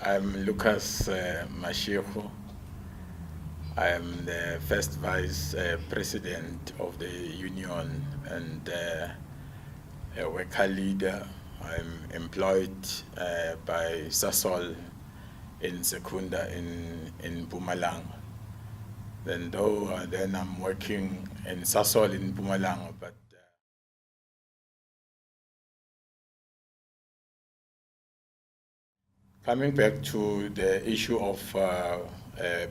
I'm Lucas Mashego. I am the first vice president of the union and a worker leader. I'm employed by Sasol in Secunda in Mpumalanga. Then I'm working in Sasol in Mpumalanga, but coming back to the issue of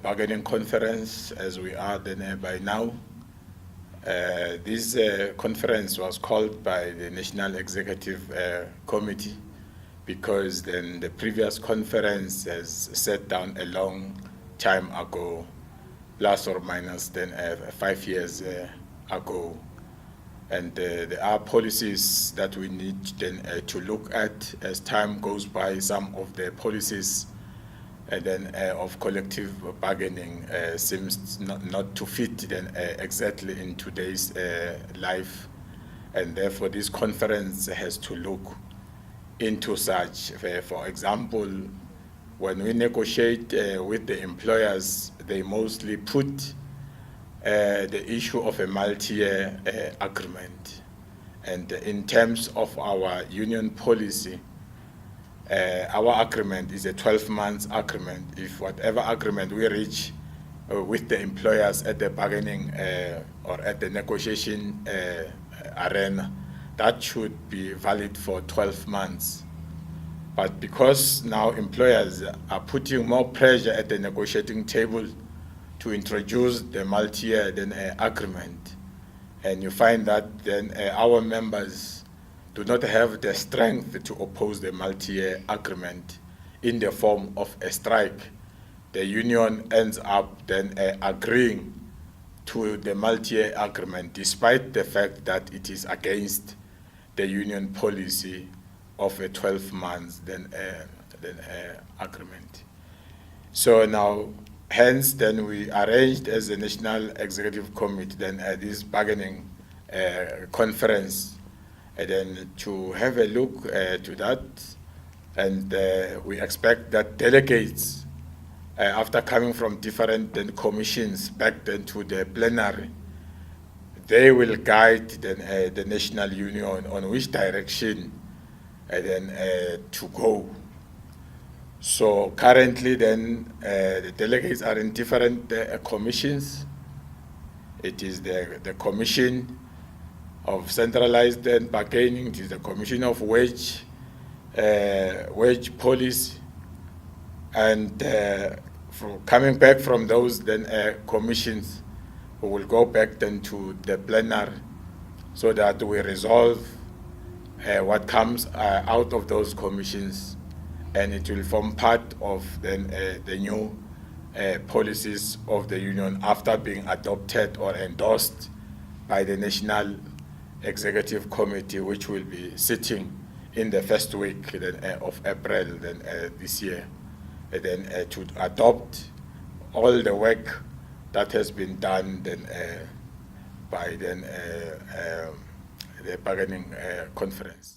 bargaining conference, as we are then by now, this conference was called by the National Executive Committee because then the previous conference has sat down a long time ago, plus or minus then 5 years ago. And there are policies that we need then to look at as time goes by. Some of the policies of collective bargaining seems not to fit then exactly in today's life, and therefore this conference has to look into such. For example, when we negotiate with the employers, they mostly put the issue of a multi-year agreement. And in terms of our union policy, our agreement is a 12-month agreement. If whatever agreement we reach with the employers at the bargaining or at the negotiation arena, that should be valid for 12 months. But because now employers are putting more pressure at the negotiating table to introduce the multi-year agreement, and you find that then our members do not have the strength to oppose the multi-year agreement in the form of a strike. The union ends up then agreeing to the multi-year agreement despite the fact that it is against the union policy of a 12 months agreement. So now, hence, then we arranged as a National Executive Committee this bargaining conference, and then to have a look to that, and we expect that delegates, after coming from different commissions back then to the plenary, they will guide the national union on which direction to go. So currently then the delegates are in different commissions. It is the Commission of Centralized Bargaining, it is the Commission of Wage Policy, and coming back from those commissions, we will go back then to the plenary so that we resolve what comes out of those commissions, and it will form part of the new policies of the union after being adopted or endorsed by the National Executive Committee, which will be sitting in the first week of April this year, and to adopt all the work that has been done by the bargaining conference.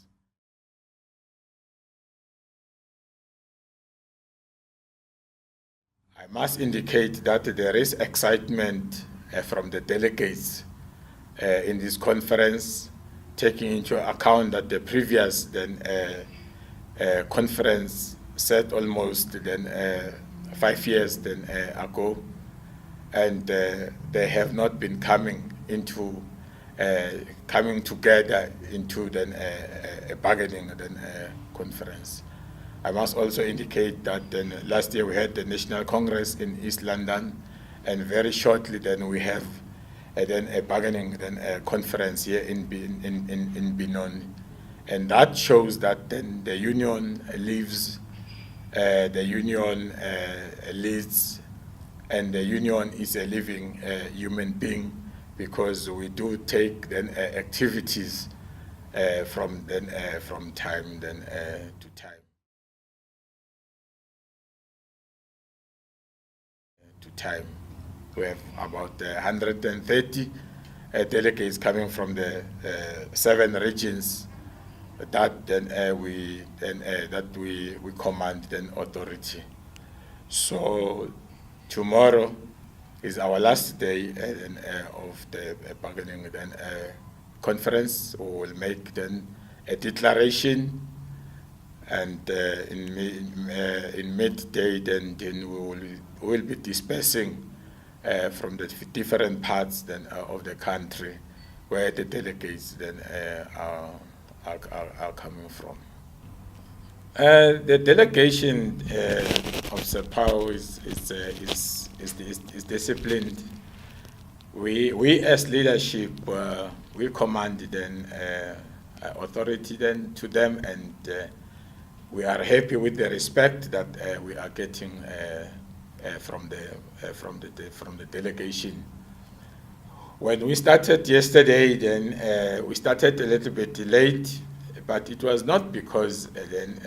I must indicate that there is excitement from the delegates in this conference, taking into account that the previous conference set almost 5 years ago, and they have not been coming together into a bargaining conference. I must also indicate that last year we had the National Congress in East London, and very shortly we have a bargaining conference here in Benoni, and that shows that the union lives, the union leads, and the union is a living human being, because we do take activities from time to time. We have about 130 delegates coming from the 7 regions that then we command then authority. So tomorrow is our last day of the bargaining conference. We will make then a declaration, and in midday then we will be dispersing from the different parts then of the country where the delegates then are coming from. The delegation of Ceppwawu is disciplined. We as leadership, we command then authority then to them, and we are happy with the respect that we are getting from the delegation. When we started yesterday, then we started a little bit late, but it was not because then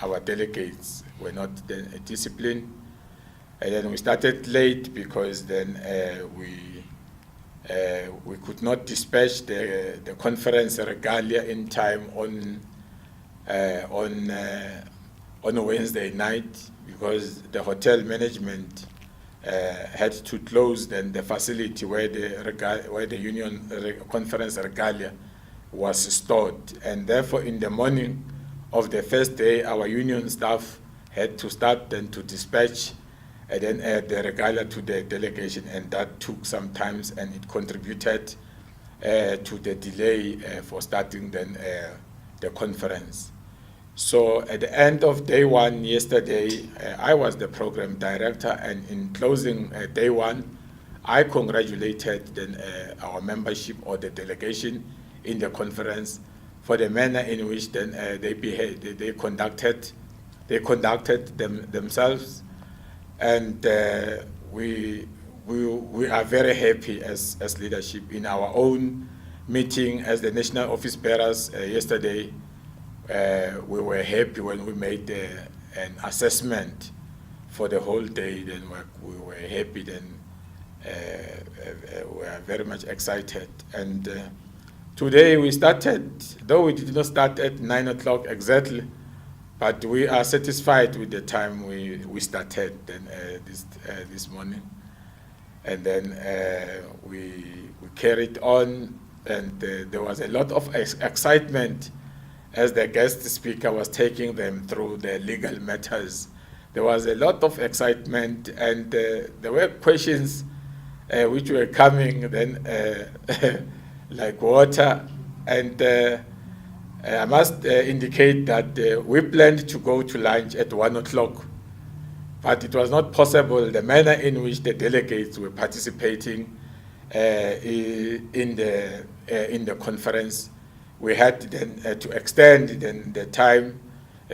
our delegates were not then disciplined. And then we started late because then we could not dispatch the conference regalia in time on Wednesday night, because the hotel management had to close then the facility where the union conference regalia was stored, and therefore in the morning of the first day our union staff had to start then to dispatch and then the regalia to the delegation, and that took some time, and it contributed to the delay for starting then the conference. So at the end of day one yesterday, I was the program director, and in closing day one, I congratulated then our membership or the delegation in the conference for the manner in which then they conducted themselves, and we are very happy as leadership. In our own meeting as the national office bearers yesterday, we were happy when we made an assessment for the whole day. Then we were happy. Then we are very much excited. And today we started, though we did not start at 9 o'clock exactly, but we are satisfied with the time we started then this morning. And then we carried on, and there was a lot of excitement as the guest speaker was taking them through the legal matters. There was a lot of excitement, and there were questions which were coming then like water. And I must indicate that we planned to go to lunch at 1 o'clock, but it was not possible. The manner in which the delegates were participating in the conference, we had then to extend then the time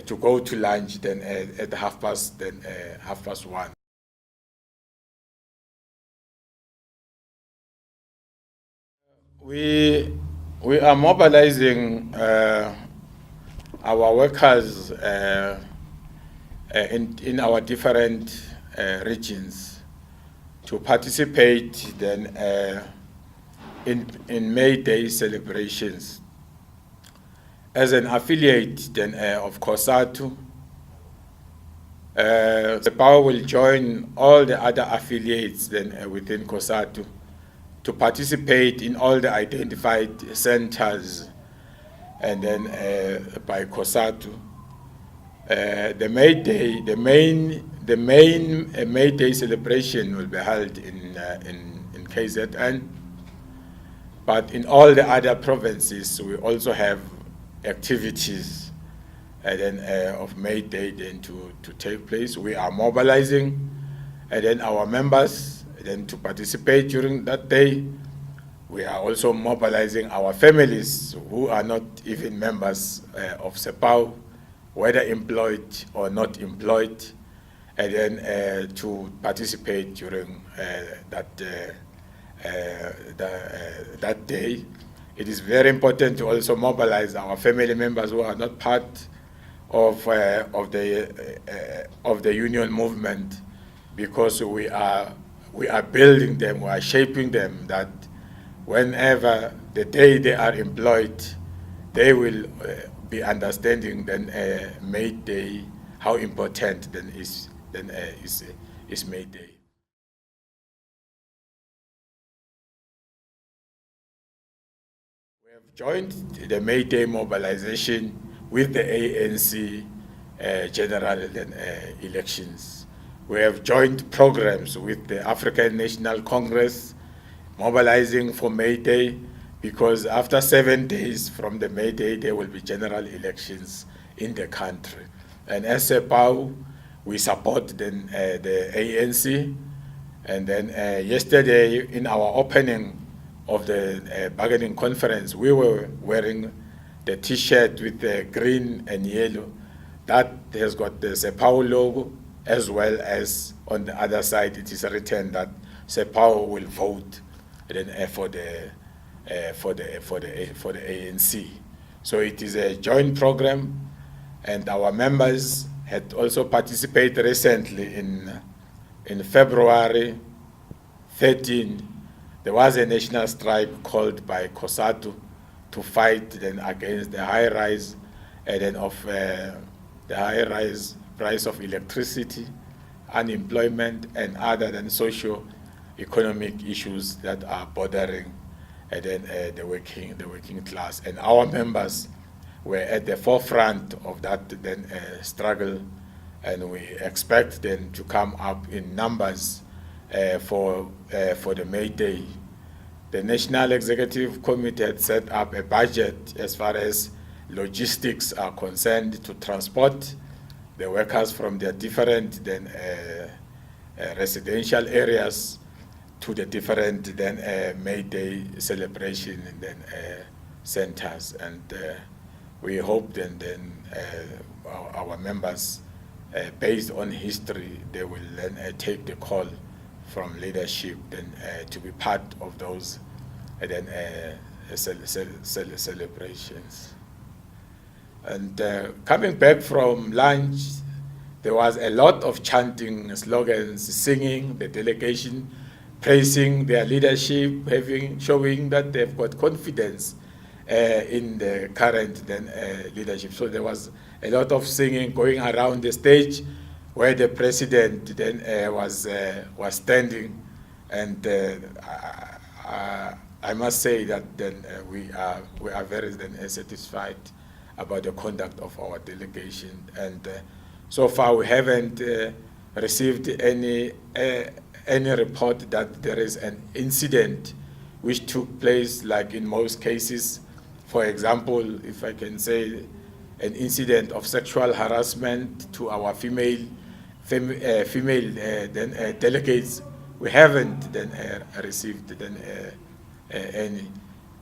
to go to lunch then at half past 1. We are mobilizing our workers in our different regions to participate then in May Day celebrations. As an affiliate then of COSATU, Ceppwawu will join all the other affiliates then within COSATU to participate in all the identified centers, and then by COSATU. The main May Day celebration will be held in KZN, but in all the other provinces we also have activities and then of May Day then to take place. We are mobilizing and then our members then to participate during that day. We are also mobilizing our families who are not even members of Ceppwawu, whether employed or not employed, and then to participate during that day. It is very important to also mobilize our family members who are not part of the union movement, because we are building them, we are shaping them, that whenever the day they are employed, they will be understanding then May Day, how important then is May Day. We have joined the May Day mobilization with the ANC general elections. We have joined programs with the African National Congress, mobilizing for May Day, because after 7 days from the May Day, there will be general elections in the country. And as Ceppwawu, we support then, the ANC. And then yesterday, in our opening of the bargaining conference, we were wearing the T-shirt with the green and yellow. That has got the Ceppwawu logo, as well as on the other side, it is written that Ceppwawu will vote then for the ANC. So it is a joint program, and our members had also participated recently in February 13. There was a national strike called by COSATU to fight then against the high rise the high rise price of electricity, unemployment, and other than socio-economic issues that are bothering the working class. And our members were at the forefront of that struggle, and we expect them to come up in numbers for the May Day. The National Executive Committee had set up a budget as far as logistics are concerned to transport the workers from their different residential areas to the different May Day celebration centers. And we hope then our members, based on history, they will then take the call from leadership to be part of those celebrations. And coming back from lunch, there was a lot of chanting, slogans, singing, the delegation praising their leadership, showing that they've got confidence in the current leadership. So there was a lot of singing going around the stage where the president was standing, and I must say that we are very satisfied about the conduct of our delegation, and so far we haven't received any report that there is an incident which took place, like in most cases. For example, if I can say, an incident of sexual harassment to our female delegates, we haven't received any.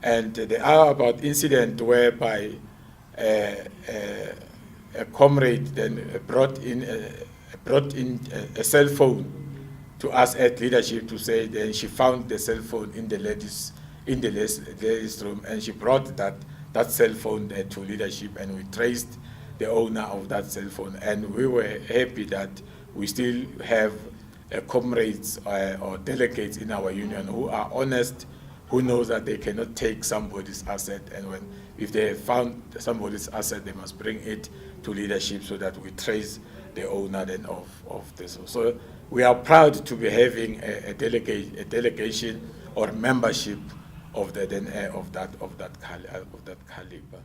And there are about incident whereby a comrade brought in a cell phone to us at leadership to say then she found the cell phone in the ladies room, and she brought that cell phone to leadership, and we traced the owner of that cell phone, and we were happy that we still have comrades or delegates in our union who are honest, who knows that they cannot take somebody's asset, and if they have found somebody's asset, they must bring it to leadership so that we trace the owner of this. So we are proud to be having a delegation or membership of that caliber.